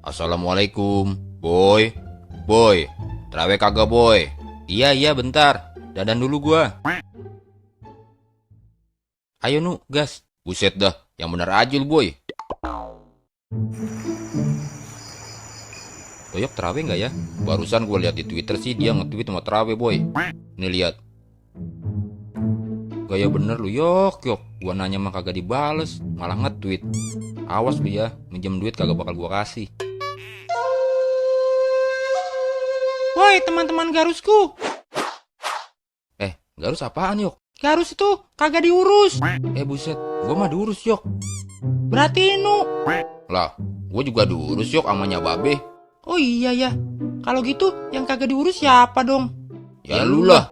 Assalamualaikum, boy. Boy, terawih kagak boy? Iya bentar, dandan dulu gua. Ayo nu, gas. Buset dah, yang bener aja lu boy. Toyok terawih nggak ya? Barusan gue lihat di Twitter sih dia nge-tweet mau terawih boy. Nih lihat. Gaya bener lu yok. Gua nanya mah kagak dibales, malah nge-tweet. Awas lu ya, minjem duit kagak bakal gua kasih. Woi teman-teman Garusku. Garus apaan yok? Garus itu kagak diurus. Buset, gua mah diurus yok. Berarti nu. Lah, gua juga diurus yok amanya babe. Oh iya ya. Kalau gitu yang kagak diurus siapa dong? Ya lu lah.